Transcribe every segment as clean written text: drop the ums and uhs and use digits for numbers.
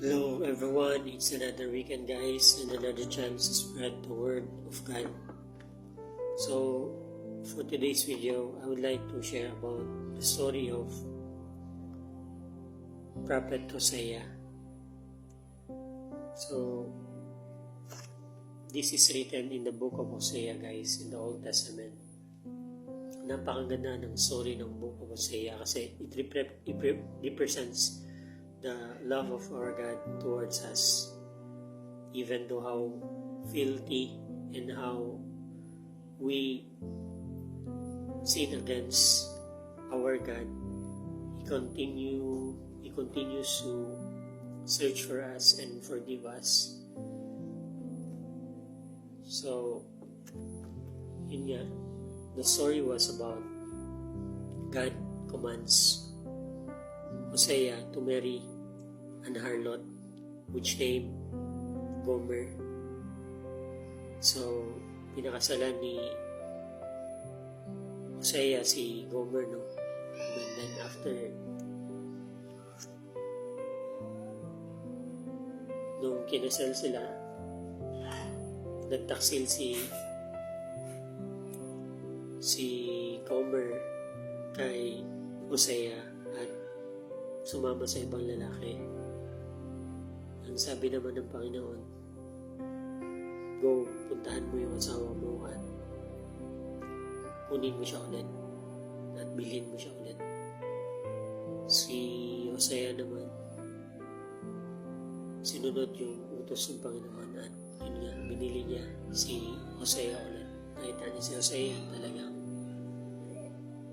Hello everyone, it's another weekend guys and another chance to spread the word of God. So for today's video, I would like to share about the story of Prophet Hosea. So this is written in the book of Hosea guys, in the Old Testament. Napakaganda ng story ng book of Hosea kasi it represents the love of our God towards us, even though how filthy and how we sin against our God, He continues to search for us and forgive us. So, yun nga, the story was about God commands Hosea to marry an harlot which named Gomer. So, pinakasalan ni Hosea si Gomer, no? And then after, nung kinasal sila, nagtaksil si Gomer kay Hosea at sumama sa ibang lalaki. Ang sabi naman ng Panginoon, go, puntahan mo yung asawa mo at kunin mo siya ulit at bilhin mo siya ulit. Si Hosea naman, sinunod yung utos ng Panginoon at yun nga, binili niya si Hosea ulit. Nakita niya si Hosea talagang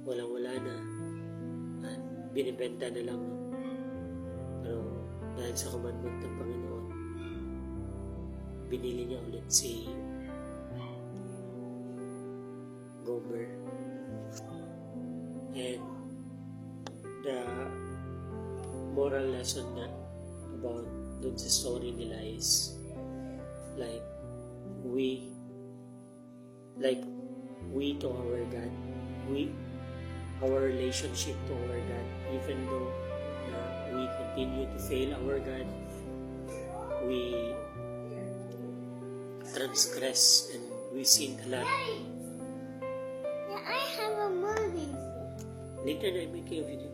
walang-wala na at binibenta na lang. Pero dahil sa commandment ng Panginoon, binili niya ulit si Gomer. And the moral lesson na about dun sa story nila is we to our God, our relationship to our God, even though we continue to fail our God, we transgress and we sin a lot. Yeah, I have a movie. Later na I make a video.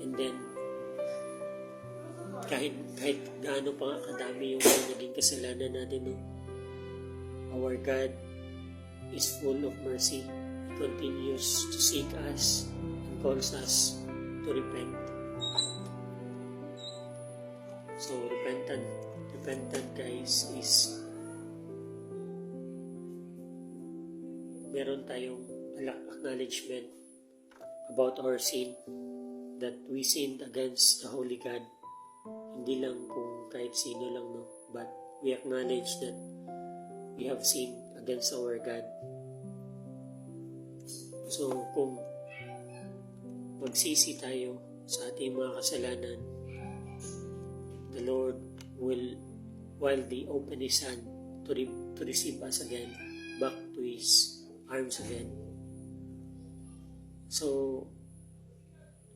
And then, kahit gaano pa nga kadami yung naging kasalanan natin, no? Our God is full of mercy. He continues to seek us and calls us to repent. So, repentant guys is meron tayong acknowledgement about our sin, that we sinned against the Holy God. Hindi lang kung kahit sino lang, no? But we acknowledge that we have sinned against our God. So, kung magsisi tayo sa ating mga kasalanan, the Lord will wildly open His hand to receive us again, back to His arms again. So,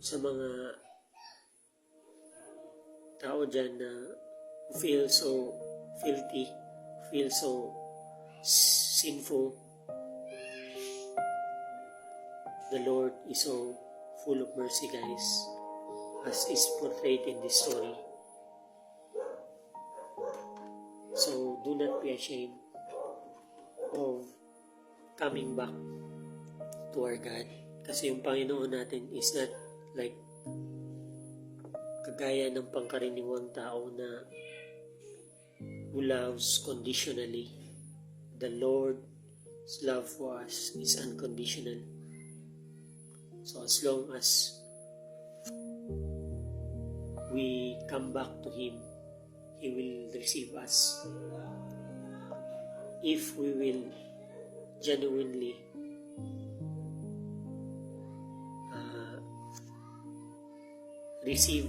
sa mga tao dyan na feel so filthy, feel so sinful, the Lord is so full of mercy guys, as is portrayed in this story. So do not be ashamed of coming back to our God, kasi yung Panginoon natin is not like kagaya ng pangkaraniwang tao na who loves conditionally. The Lord's love for us is unconditional. So as long as we come back to Him, He will receive us. If we will genuinely receive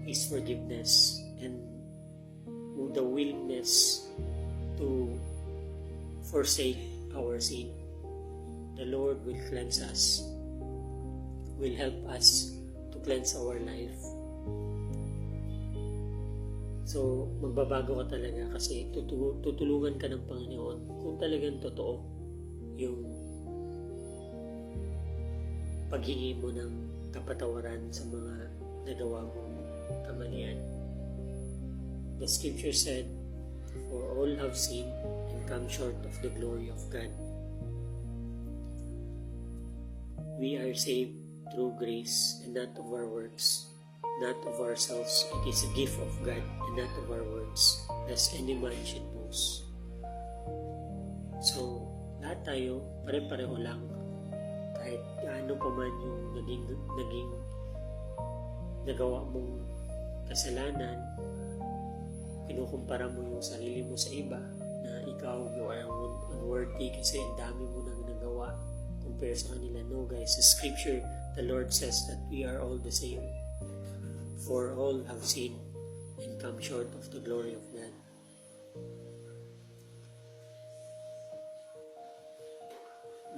His forgiveness and the willingness to forsake our sin, the Lord will cleanse us, will help us to cleanse our life. So, magbabago ka talaga kasi tutulungan ka ng Panginoon kung talagang totoo yung paghingi mo ng kapatawaran sa mga nagawa mong kamalian. The scripture said, "For all have sinned and come short of the glory of God." We are saved through grace and not of our works, not of ourselves. It is a gift of God and not of our works, lest any man should boast. So, lahat tayo, pare-pareho lang. Kahit ano pa man yung naging nagawa mong kasalanan, kinukumpara mo yung sarili mo sa iba na ikaw, you are unworthy kasi ang dami mo nang nagawa compare sa kanila. No guys, sa scripture, the Lord says that we are all the same. For all have sinned and come short of the glory of God.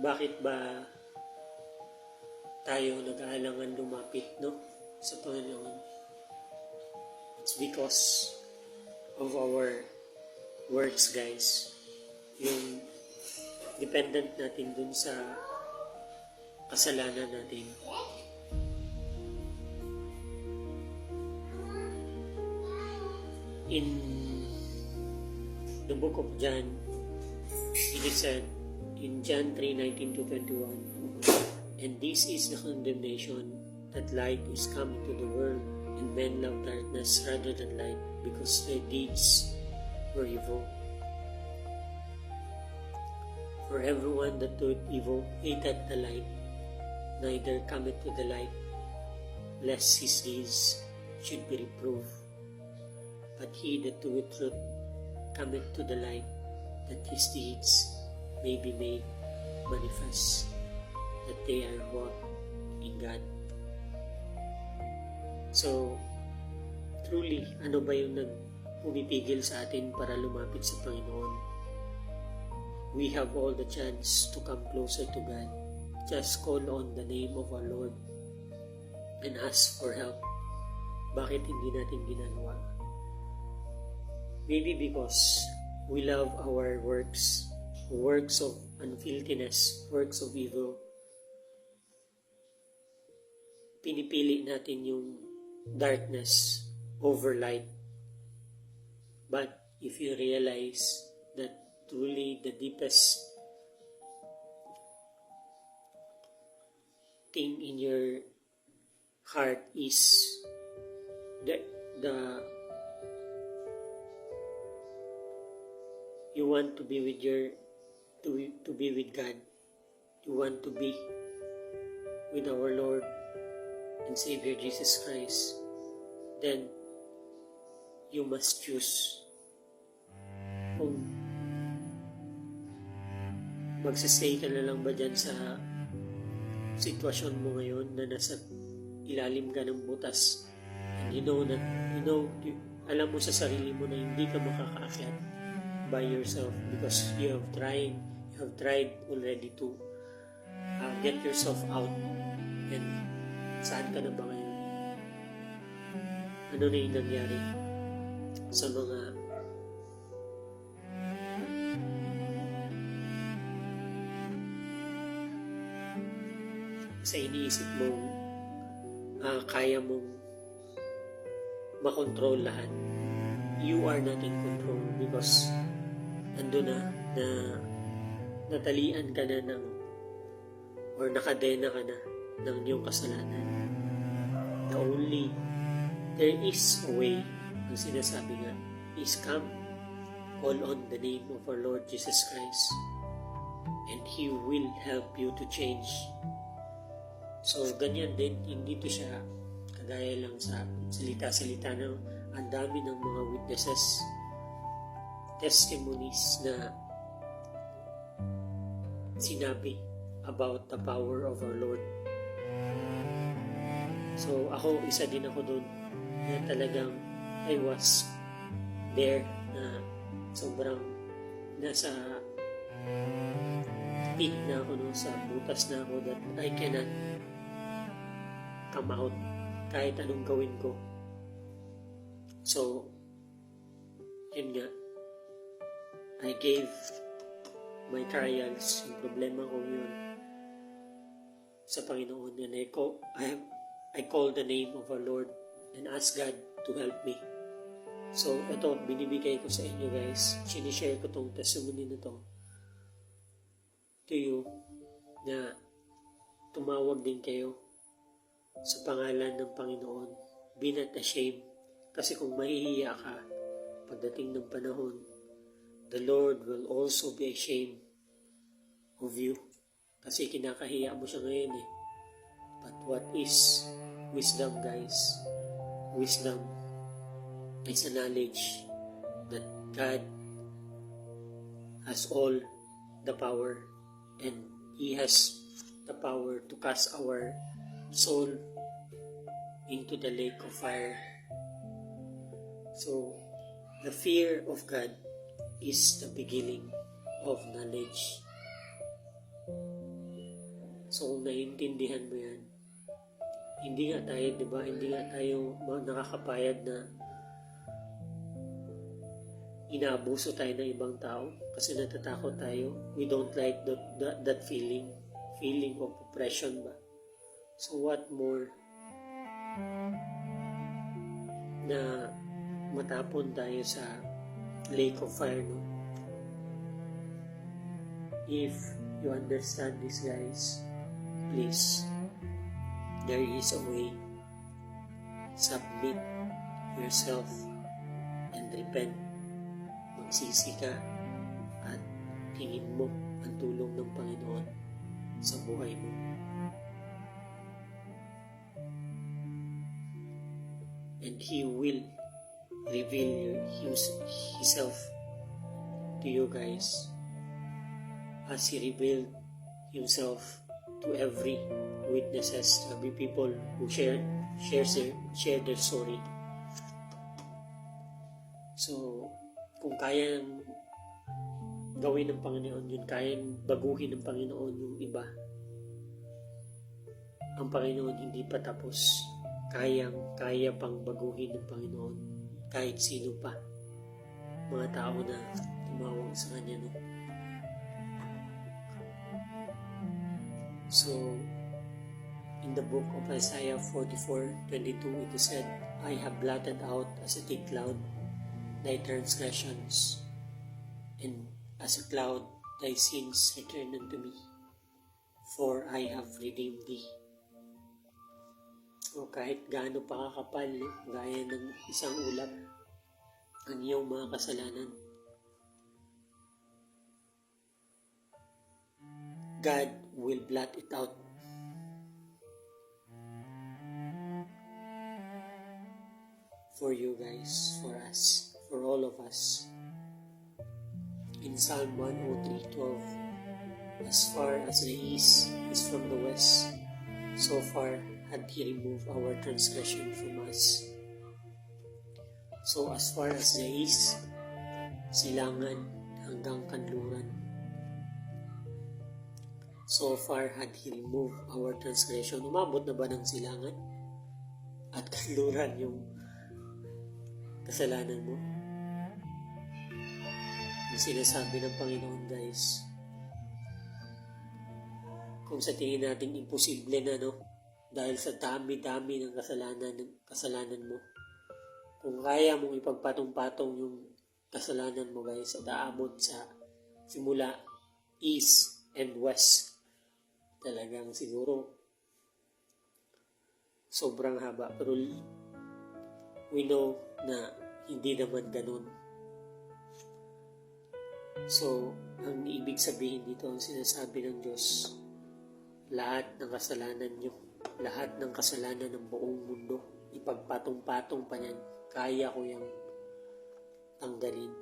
Bakit ba tayo nag-aalangan lumapit, no, sa Panginoon? It's because of our works, guys. Yung dependent natin dun sa kasalanan natin. In the book of John, it is said in John 3:19-21, "And this is the condemnation, that light is come into the world, and men love darkness rather than light, because their deeds were evil. For everyone that doeth evil hateth the light, neither cometh to the light, lest his deeds should be reproved. But he that doeth truth cometh to the light, that his deeds may be made manifest, that they are wrought in God." So, truly, ano ba yung pumipigil sa atin para lumapit sa Panginoon? We have all the chance to come closer to God. Just call on the name of our Lord and ask for help. Bakit hindi natin ginagawa? Maybe because we love our works of unfilthiness, works of evil. Pinipili natin yung darkness over light. But if you realize that truly the deepest thing in your heart is the you want to be with to be with God. You want to be with our Lord and Savior Jesus Christ. Then you must choose kung magsastay ka na lang ba dyan sa sitwasyon mo ngayon na nasa ilalim ka ng butas, and alam mo sa sarili mo na hindi ka makakaakyat by yourself because you have tried already to get yourself out, and saan ka na ba ngayon? Ano na yung nangyari sa mga sa iniisip mong kaya mong makontrol lahat? You are not in control because ando na natalian ka na or nakadena ka na ng iyong kasalanan. There is a way, ang sinasabi nga, is come, call on the name of our Lord Jesus Christ, and He will help you to change. So, ganyan din, hindi to siya kagaya lang sa salita-salita na ang dami ng mga witnesses, testimonies na sinabi about the power of our Lord. So, isa din ako doon na talagang I was there na sobrang nasa peak na ako sa butas na ako that I cannot come out kahit anong gawin ko. So, yun nga, I gave my trials, yung problema ko yun, sa Panginoon. And I call the name of our Lord and ask God to help me. So, ito, binibigay ko sa inyo guys. Sinishare ko tong testimony na to to you na tumawag din kayo sa pangalan ng Panginoon. Be not ashamed. Kasi kung mahihiya ka, pagdating ng panahon, the Lord will also be ashamed of you. Kasi kinakahiya mo siya ngayon eh. But what is wisdom, guys? Wisdom is a knowledge that God has all the power, and He has the power to cast our soul into the lake of fire. So, the fear of God is the beginning of knowledge. So, kung naiintindihan mo yan, hindi nga tayo, di ba? Hindi nga tayo nakakapayag na inaabuso tayo ng ibang tao kasi natatakot tayo. We don't like that feeling of oppression ba? So, what more na matapon tayo sa lake of fire, no? If you understand this, guys, please, there is a way. Submit yourself and repent. Magsisi ka at hingin mo ang tulong ng Panginoon sa buhay mo. And He will reveal Himself to you guys as He revealed Himself to every witnesses, every people who share their story. So, kung kayang gawin ng Panginoon yun, kayang baguhin ng Panginoon yung iba, ang Panginoon hindi pa tapos. Kaya pang baguhin ng Panginoon kahit sino pa, mga tao na tumawag sa Kanya, no? So, in the book of Isaiah 44:22, it is said, I have blotted out as a thick cloud thy transgressions, and as a cloud thy sins return unto me, for I have redeemed thee. O kahit gaano pa kakapal, no? Gaya ng isang ulap, ang iyong mga kasalanan, God will blot it out. For you guys, for us, for all of us. In Psalm 103:12, as far as the east is from the west, so far had He removed our transgression from us. So as far as the east, silangan hanggang kanluran. So far had He removed our transgression. Umabot na ba ng silangan at kanluran yung kasalanan mo? Yung sinasabi ng Panginoon, guys, kung sa tingin natin imposible na, no? Dahil sa dami-dami ng kasalanan mo, kung kaya mong ipagpatong-patong yung kasalanan mo, guys, at aabot sa simula east and west, talagang siguro sobrang haba. Pero we know na hindi naman ganun. So, ang ibig sabihin dito, ang sinasabi ng Diyos, lahat ng kasalanan nyo, lahat ng kasalanan ng buong mundo, ipagpatong-patong pa yan, kaya ko yung tanggalin.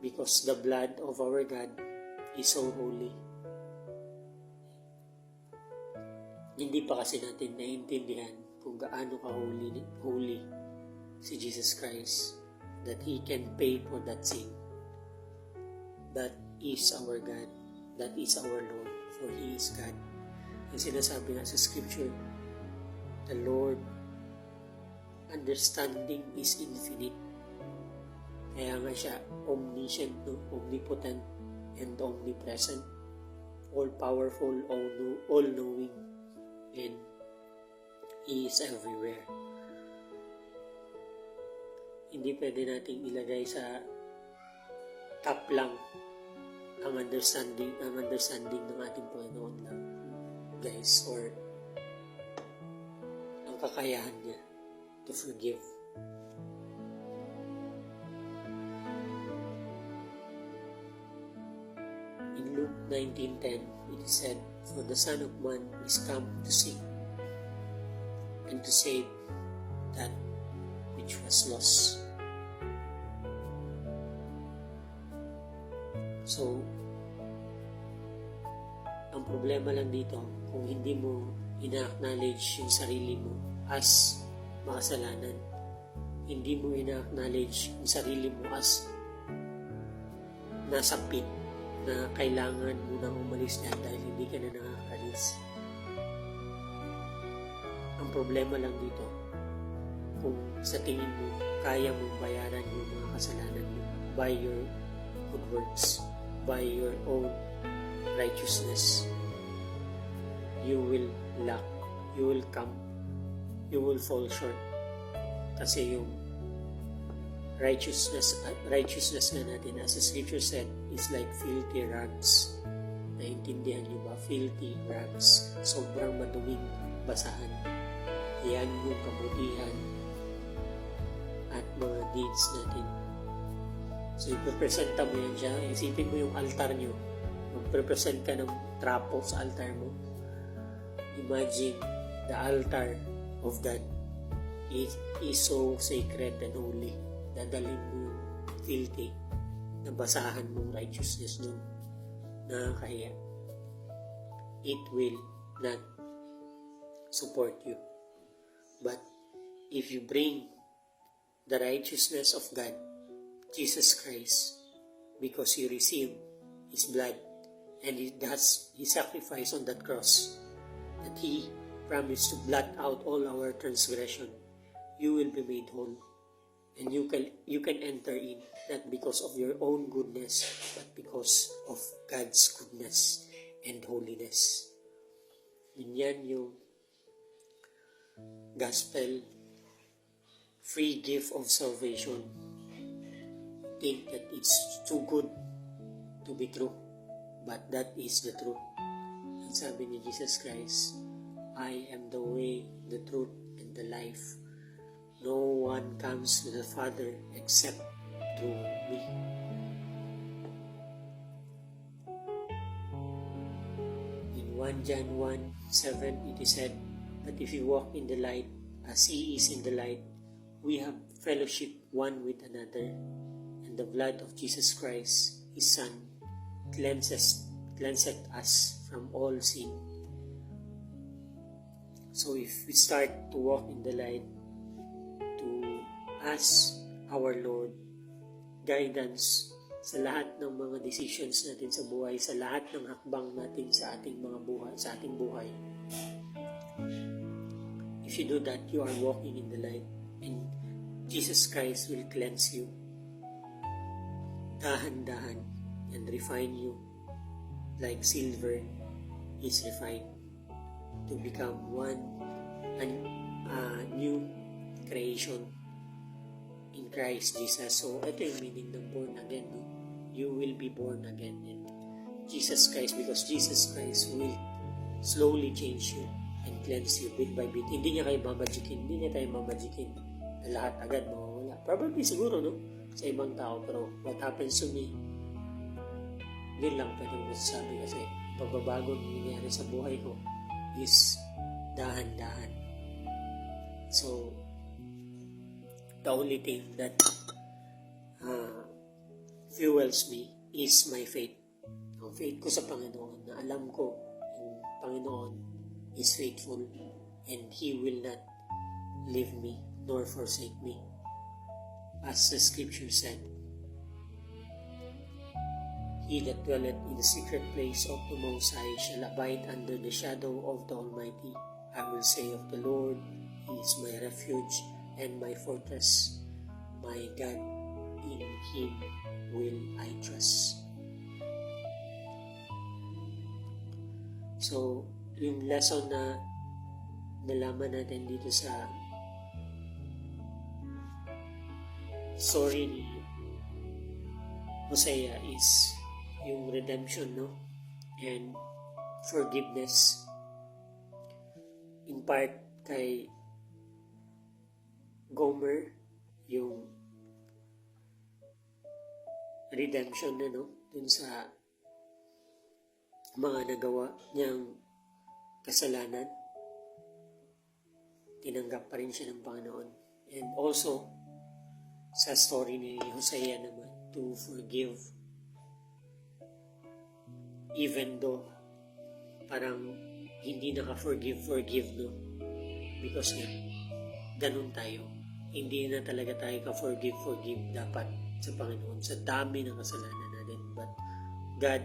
Because the blood of our God is so holy. Hindi pa kasi natin naiintindihan kung gaano ka-holy si Jesus Christ, that He can pay for that sin. That is our God. That is our Lord. For He is God. Ang sinasabi nga sa Scripture, the Lord understanding is infinite. Kaya nga siya omniscient, no? Omnipotent, and omnipresent, all-powerful, all-knowing, and He is everywhere. Hindi pwede nating ilagay sa top lang ang understanding ng ating Panginoon lang, guys, or ang kakayahan niya to forgive. In Luke 19:10, it is said, "For the Son of Man is come to seek and to save that which was lost." So, ang problema lang dito, kung hindi mo ina-acknowledge yung sarili mo as makasalanan, hindi mo ina-acknowledge yung sarili mo as nasa pit na kailangan mo nang umalis na dahil hindi ka na nakakalis. Ang problema lang dito, kung sa tingin mo, kaya mong bayaran yung mga kasalanan mo by your good works, by your own righteousness, you will lack, you will fall short. Kasi yung righteousness na natin, as the scripture said, is like filthy rags. Naintindihan niyo ba? Filthy rags. Sobrang maduming basahan. Yan yung kabutihan at mga deeds natin. So, ipipresenta mo yan siya. Isipin mo yung altar nyo. Magprepresent ka ng trapo sa altar mo. Imagine the altar of God is so sacred and holy. Dadalhin mo yung filthy na basahan mong righteousness nun. Nakakahiya. It will not support you. But if you bring the righteousness of God, Jesus Christ, because you received His blood and His sacrifice on that cross, that He promised to blot out all our transgression, you will be made whole. And you can enter in, not because of your own goodness, but because of God's goodness and holiness. Yan yung gospel, free gift of salvation. Think that it's too good to be true, but that is the truth. Ang sabi ni Jesus Christ, I am the way, the truth, and the life. No one comes to the Father except through me. In 1 John 1:7, it is said that if we walk in the light as He is in the light, we have fellowship one with another, and the blood of Jesus Christ, His Son, cleanseth us from all sin. So if we start to walk in the light, to ask our Lord guidance sa lahat ng mga decisions natin sa buhay, sa lahat ng hakbang natin sa ating mga buhay, sa ating buhay. If you do that, you are walking in the light, and Jesus Christ will cleanse you dahan-dahan and refine you like silver is refined to become a new creation in Christ Jesus. So, ito yung meaning ng born again. No? You will be born again in Jesus Christ, because Jesus Christ will slowly change you and cleanse you bit by bit. Hindi niya kayo mamagikin. Hindi niya tayo mamagikin na lahat agad mawawala. Probably siguro, no? Sa ibang tao. Pero what happens to me, yun lang pwedeng masasabi, kasi pagbabago nangyayari sa buhay ko is dahan-dahan. So, the only thing that fuels me is my faith. Ang faith ko sa Panginoon, na alam ko yung Panginoon is faithful and He will not leave me nor forsake me. As the scripture said, He that dwelleth in the secret place of the Most High shall abide under the shadow of the Almighty. I will say of the Lord, He is my refuge and my fortress, my God, in Him will I trust. So, yung lesson na nalaman natin dito sa story ni Hosea is yung redemption, no? And forgiveness. In part kay Gomer, yung redemption na, no? Dun sa mga nagawa niyang kasalanan, tinanggap pa rin siya ng Panginoon. And also, sa story ni Hosea naman, to forgive even though parang hindi naka-forgive, no? Because nga, ganun tayo. Hindi na talaga tayo ka-forgive dapat sa Panginoon sa dami ng kasalanan natin. But God,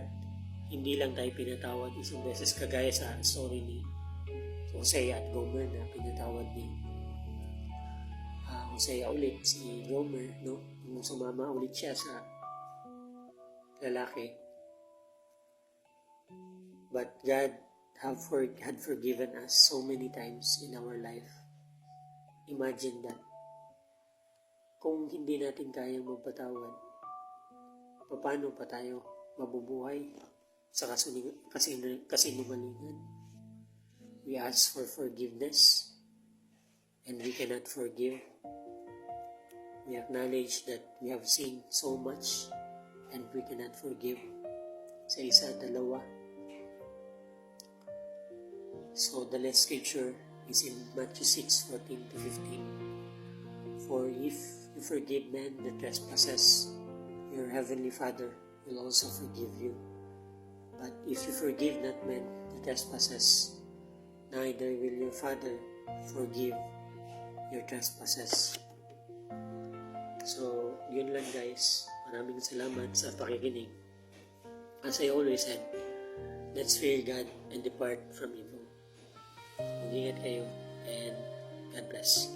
hindi lang tayo pinatawad isang beses kagaya sa story ni Hosea at Gomer na pinatawad ni Hosea ulit si Gomer, no? Nung sumama ulit siya sa lalaki. But God had forgiven us so many times in our life. Imagine that. Kung hindi natin kayang magpatawad, paano pa tayo mabubuhay sa kasinungalingan? We ask for forgiveness and we cannot forgive. We acknowledge that we have sinned so much and we cannot forgive. Sa isa, dalawa. So the last scripture is in Matthew 6:14-15. For if you forgive men the trespasses, your heavenly Father will also forgive you. But if you forgive not men the trespasses, neither will your Father forgive your trespasses. So, yun lang guys. Maraming salamat sa pakikinig. As I always said, let's fear God and depart from evil. Mag-ingat kayo and God bless.